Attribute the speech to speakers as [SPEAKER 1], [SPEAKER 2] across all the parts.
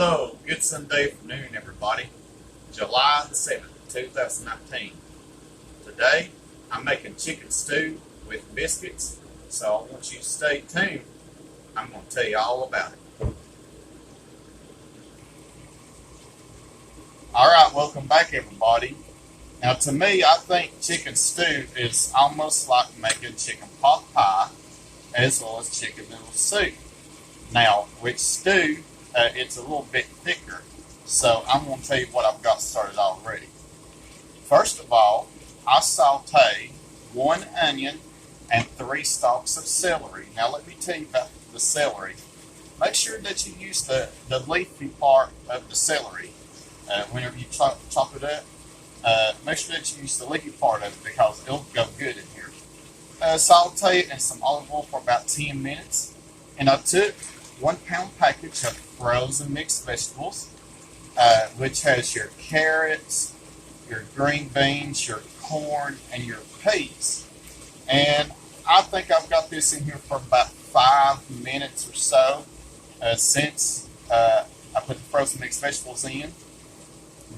[SPEAKER 1] Hello, good Sunday afternoon, everybody. July the 7th, 2019. Today, I'm making chicken stew with biscuits, so I want you to stay tuned. I'm going to tell you all about it. Alright, welcome back, everybody. Now, to me, I think chicken stew is almost like making chicken pot pie as well as chicken noodle soup. Now, with stew, it's a little bit thicker, so I'm going to tell you what I've got started already. First of all, I saute 1 onion and 3 stalks of celery. Now, let me tell you about the celery. Make sure that you use the leafy part of the celery whenever you chop it up. Make sure that you use the leafy part of it because it'll go good in here. Saute it in some olive oil for about 10 minutes. And I took 1 pound package of frozen mixed vegetables, which has your carrots, your green beans, your corn, and your peas. And I think I've got this in here for about 5 minutes or so since I put the frozen mixed vegetables in.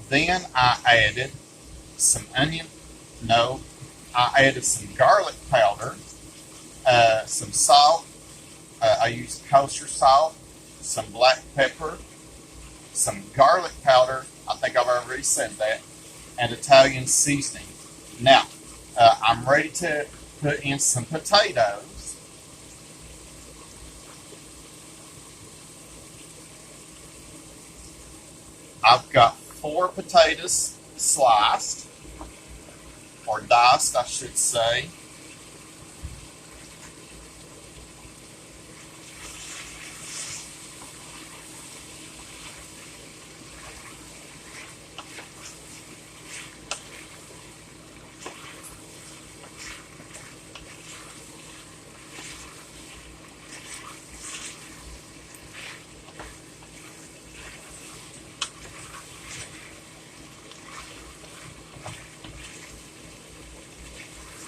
[SPEAKER 1] Then I added some I added some garlic powder, some salt. I used kosher salt, some black pepper, some garlic powder, I think I've already said that, and Italian seasoning. Now, I'm ready to put in some potatoes. I've got 4 potatoes sliced, or diced, I should say.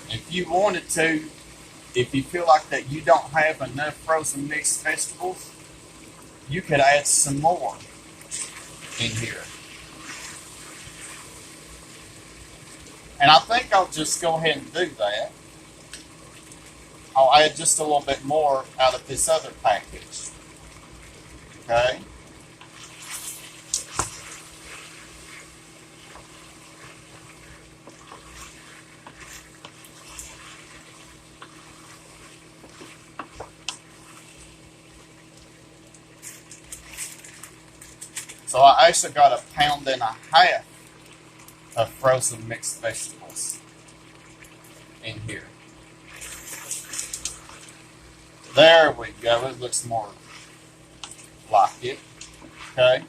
[SPEAKER 1] If you wanted to, if you feel like that you don't have enough frozen mixed vegetables, you could add some more in here. And I think I'll just go ahead and do that. I'll add just a little bit more out of this other package. Okay? So I actually got 1.5 pounds of frozen mixed vegetables in here. There we go. It looks more like it. Okay.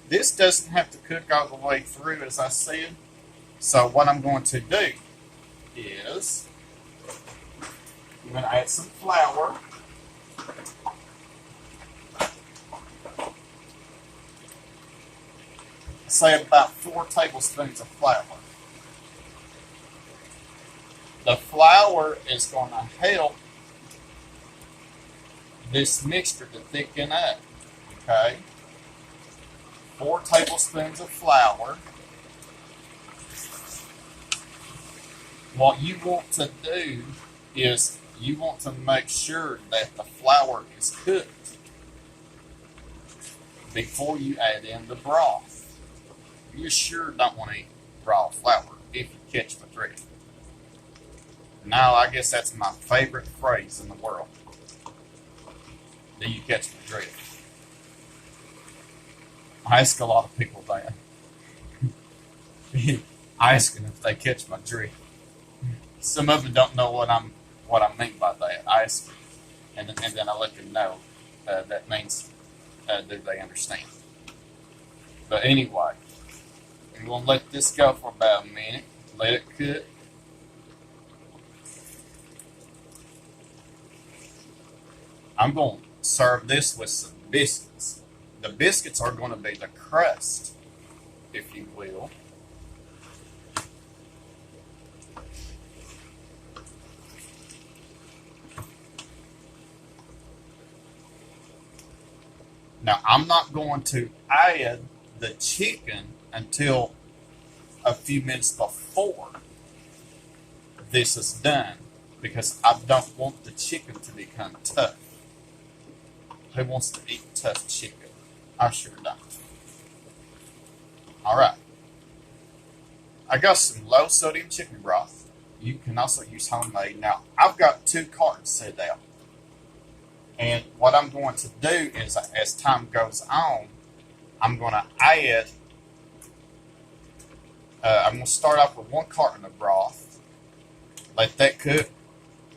[SPEAKER 1] This doesn't have to cook all the way through, as I said. So what I'm going to do is I'm going to add some flour. Say about 4 tablespoons of flour. The flour is going to help this mixture to thicken up. Okay? 4 tablespoons of flour. What you want to do is you want to make sure that the flour is cooked before you add in the broth. You sure don't want to eat raw flour if you catch my drift. Now, I guess that's my favorite phrase in the world. Do you catch my drift? I ask a lot of people that. I ask them if they catch my drift. Some of them don't know what I mean by that. I ask them, and then I let them know. That means, do they understand? But anyway. I'm going to let this go for about a minute. Let it cook. I'm going to serve this with some biscuits. The biscuits are going to be the crust, if you will. Now, I'm not going to add the chicken until a few minutes before this is done because I don't want the chicken to become tough. Who wants to eat tough chicken? I sure don't. Alright, I got some low sodium chicken broth. You can also use homemade. Now, I've got 2 cartons set out. And what I'm going to do is, as time goes on, I'm going to add, I'm going to start off with 1 carton of broth. Let that cook.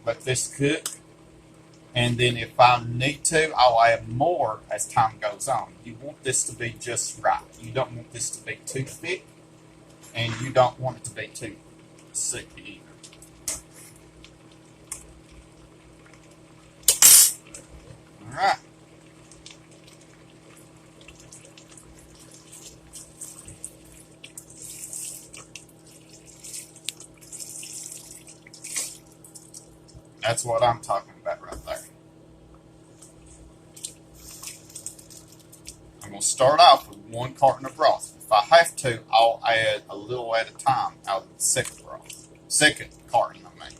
[SPEAKER 1] Let this cook. And then if I need to, I'll add more as time goes on. You want this to be just right. You don't want this to be too thick. And you don't want it to be too thick either. Alright. That's what I'm talking about right there. I'm going to start off with 1 carton of broth. If I have to, I'll add a little at a time out of the second carton, I mean.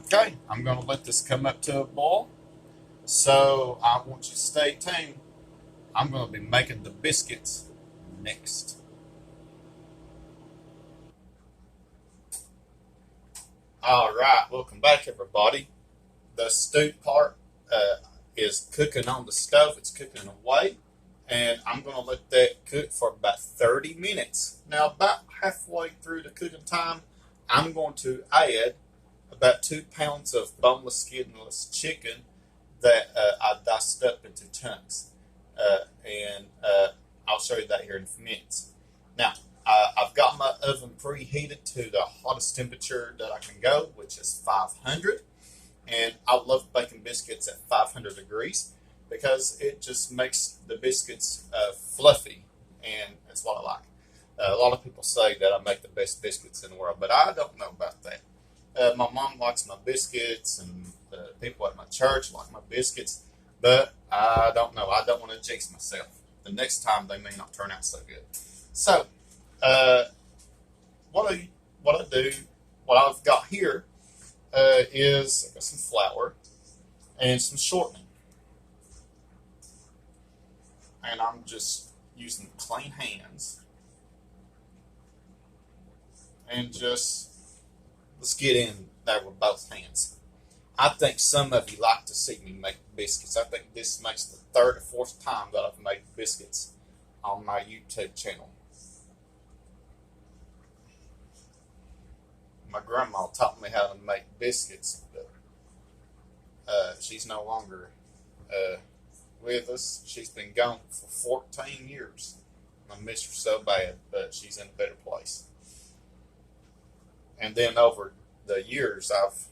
[SPEAKER 1] Okay, I'm going to let this come up to a boil. So I want you to stay tuned. I'm going to be making the biscuits next. All right, welcome back, everybody. The stewed part is cooking on the stove. It's cooking away, and I'm going to let that cook for about 30 minutes. Now, about halfway through the cooking time, I'm going to add about 2 pounds of boneless, skinless chicken that I diced up into chunks, and I'll show you that here in a few minutes. Now, I've got my oven preheated to the hottest temperature that I can go, which is 500. And I love baking biscuits at 500 degrees because it just makes the biscuits fluffy, and that's what I like. A lot of people say that I make the best biscuits in the world, but I don't know about that. My mom likes my biscuits, and the people at my church like my biscuits, but I don't know. I don't want to jinx myself. The next time they may not turn out so good. So, what I've got here is I got some flour and some shortening, and I'm just using clean hands, and just let's get in there with both hands. I think some of you like to see me make biscuits. I think this makes the 3rd or 4th time that I've made biscuits on my YouTube channel. My grandma taught me how to make biscuits, but she's no longer with us. She's been gone for 14 years. I miss her so bad, but she's in a better place. And then over the years, I've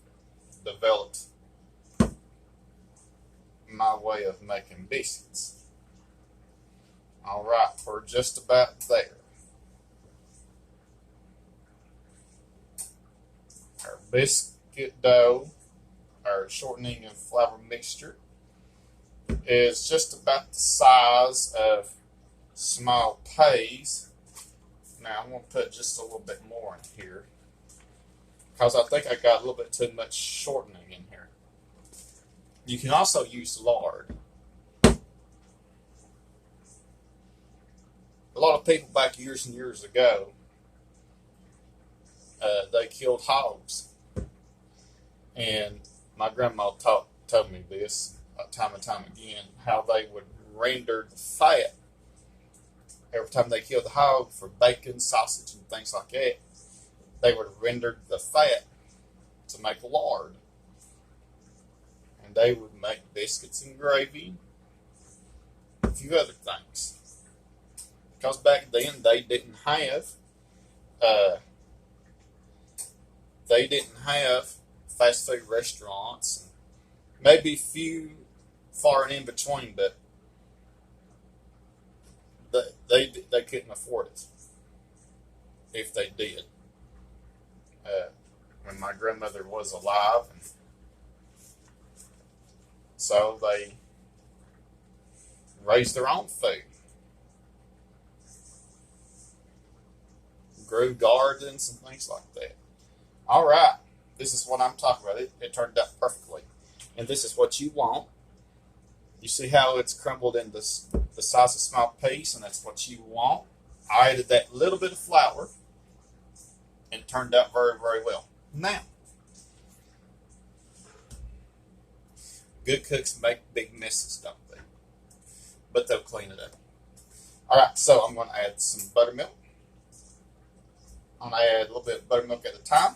[SPEAKER 1] developed my way of making biscuits. All right, we're just about there. Our biscuit dough, our shortening and flour mixture, is just about the size of small peas. Now I'm going to put just a little bit more in here because I think I got a little bit too much shortening in here. You can also use lard. A lot of people back years and years ago, they killed hogs. And my grandma told me this time and time again, how they would render the fat every time they killed the hog for bacon, sausage, and things like that. They would render the fat to make lard. And they would make biscuits and gravy, a few other things. Because back then they didn't have fast food restaurants, and maybe few far and in between, but they couldn't afford it if they did. When my grandmother was alive, and so they raise their own food, grew gardens and things like that. All right, this is what I'm talking about. It turned out perfectly, and this is what you want. You see how it's crumbled into the size of a small piece, and that's what you want. I added that little bit of flour, and it turned out very, very well. Now, good cooks make big messes, don't they? But they'll clean it up. All right, so I'm going to add some buttermilk. I'm going to add a little bit of buttermilk at a time.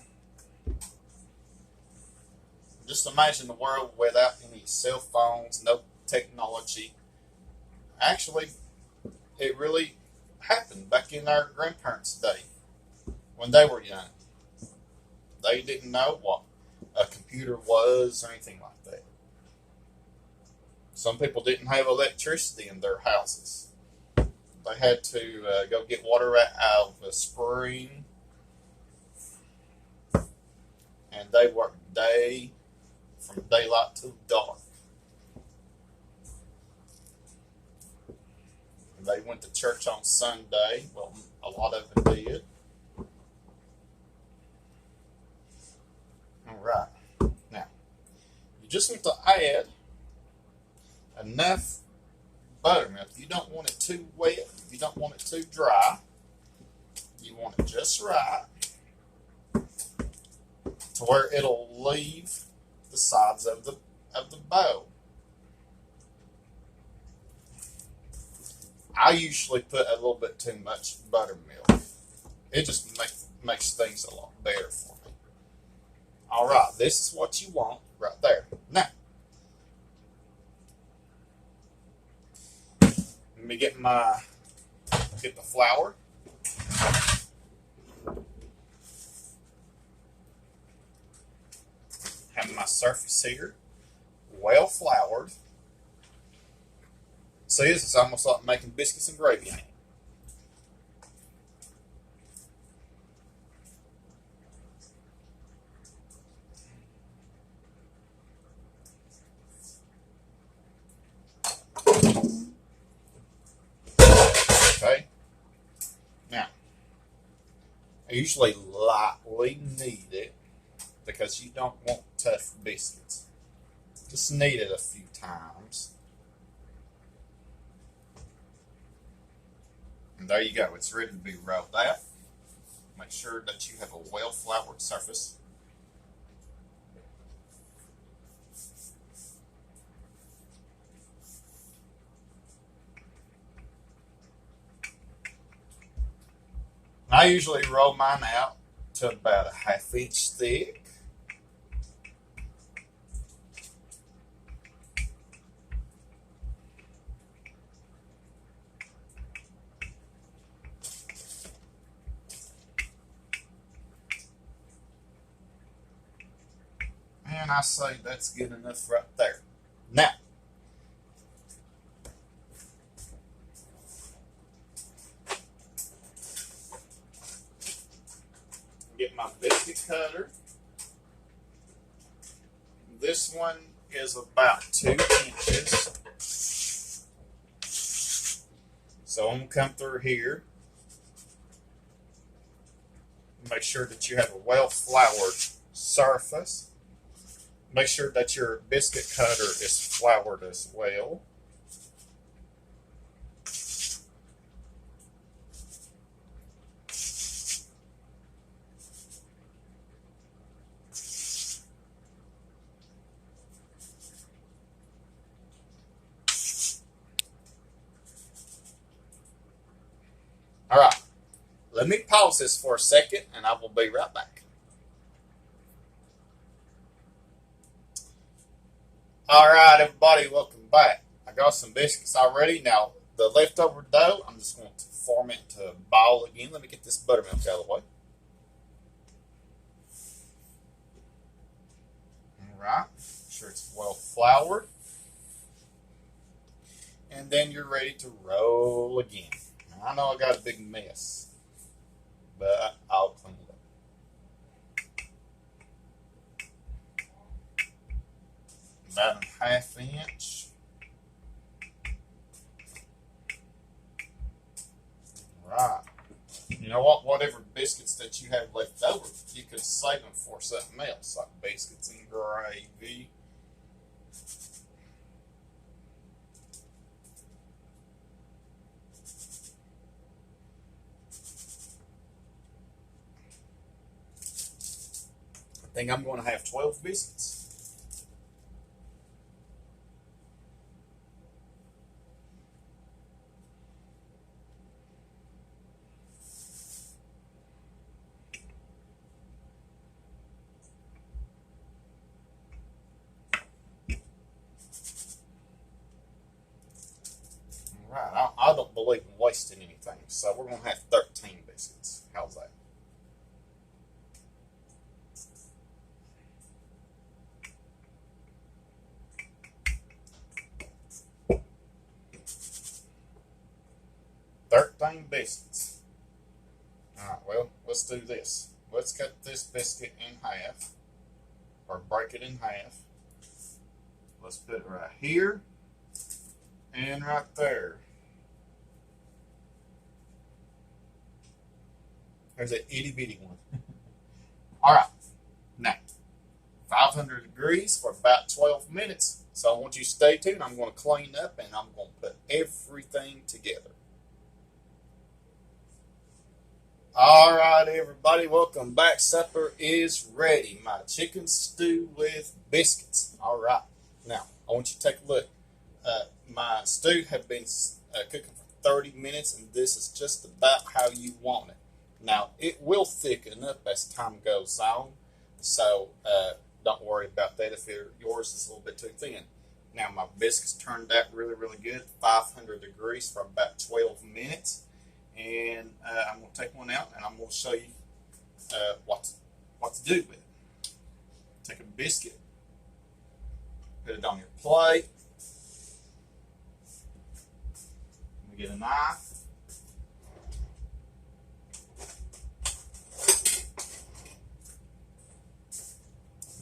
[SPEAKER 1] Just imagine the world without any cell phones, no technology. Actually, it really happened back in our grandparents' day when they were young. They didn't know what a computer was or anything like that. Some people didn't have electricity in their houses. They had to go get water out of a spring, and they worked from daylight till dark. And they went to church on Sunday. Well, a lot of them did. All right. Now, you just want to add enough buttermilk. You don't want it too wet. You don't want it too dry. You want it just right to where it'll leave the sides of the bowl. I usually put a little bit too much buttermilk. It just makes things a lot better for me. All right, this is what you want right there. Now, let me get the flour. Have my surface here well floured. See, this is almost like making biscuits and gravy in it. Okay. Now, I usually lightly knead it because you don't want tough biscuits. Just knead it a few times. And there you go. It's ready to be rolled out. Make sure that you have a well-floured surface. I usually roll mine out to about a half-inch thick. And I say that's good enough right there. Now, get my biscuit cutter. This one is about 2 inches. So I'm going to come through here. Make sure that you have a well-floured surface. Make sure that your biscuit cutter is floured as well. All right, let me pause this for a second and I will be right back. All right, everybody, welcome back. I got some biscuits already. Now, the leftover dough, I'm just going to form it into a ball again. Let me get this buttermilk out of the way. All right, make sure it's well floured. And then you're ready to roll again. Now, I know I got a big mess, but I'll clean it up. About a half inch. right. You know what? Whatever biscuits that you have left over, you could save them for something else, like biscuits and gravy. I think I'm going to have 12 biscuits. Right, I don't believe in wasting anything, so we're going to have 13 biscuits. How's that? Biscuits. Alright, well, let's do this. Let's cut this biscuit in half, or break it in half. Let's put it right here and right there. There's an itty bitty one. Alright, now 500 degrees for about 12 minutes. So I want you to stay tuned. I'm going to clean up and I'm going to put everything together. All right, everybody, welcome back. Supper is ready. My chicken stew with biscuits. All right. Now, I want you to take a look. My stew has been cooking for 30 minutes, and this is just about how you want it. Now, it will thicken up as time goes on, so don't worry about that if yours is a little bit too thin. Now, my biscuits turned out really, really good, 500 degrees for about 12 minutes. And I'm going to take one out and I'm going to show you what to do with it. Take a biscuit, put it on your plate. Let me get a knife.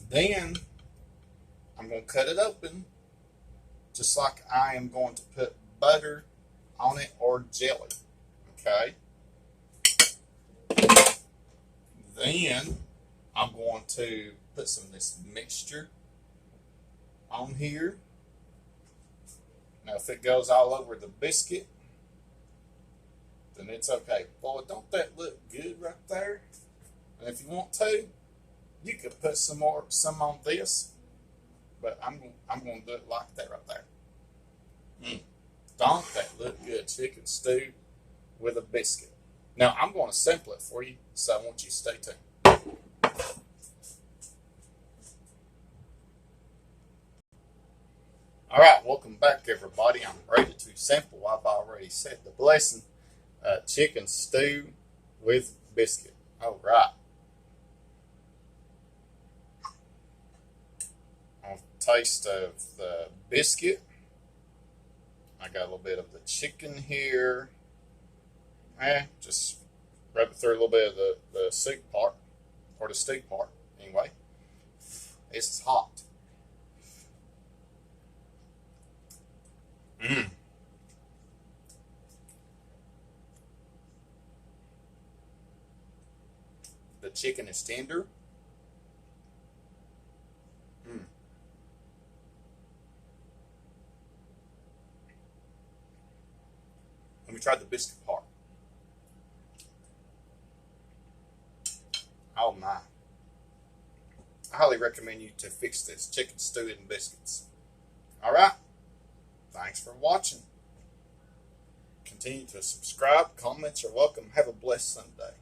[SPEAKER 1] Then I'm going to cut it open just like I am going to put butter on it or jelly. Okay. Then I'm going to put some of this mixture on here. Now, if it goes all over the biscuit, then it's okay. Boy, don't that look good right there? And if you want to, you could put some on this, but I'm going to do it like that right there. Don't that look good? Chicken stew with a biscuit. Now, I'm going to sample it for you, so I want you to stay tuned. All right, welcome back, everybody. I'm ready to sample. I've already said the blessing. Chicken stew with biscuit. All right. I'll taste of the biscuit. I got a little bit of the chicken here. Just rub it through a little bit of the soup part, or the stew part, anyway. It's hot. The chicken is tender. Let me try the biscuit part. Oh my. I highly recommend you to fix this chicken stew and biscuits. Alright. Thanks for watching. Continue to subscribe. Comments are welcome. Have a blessed Sunday.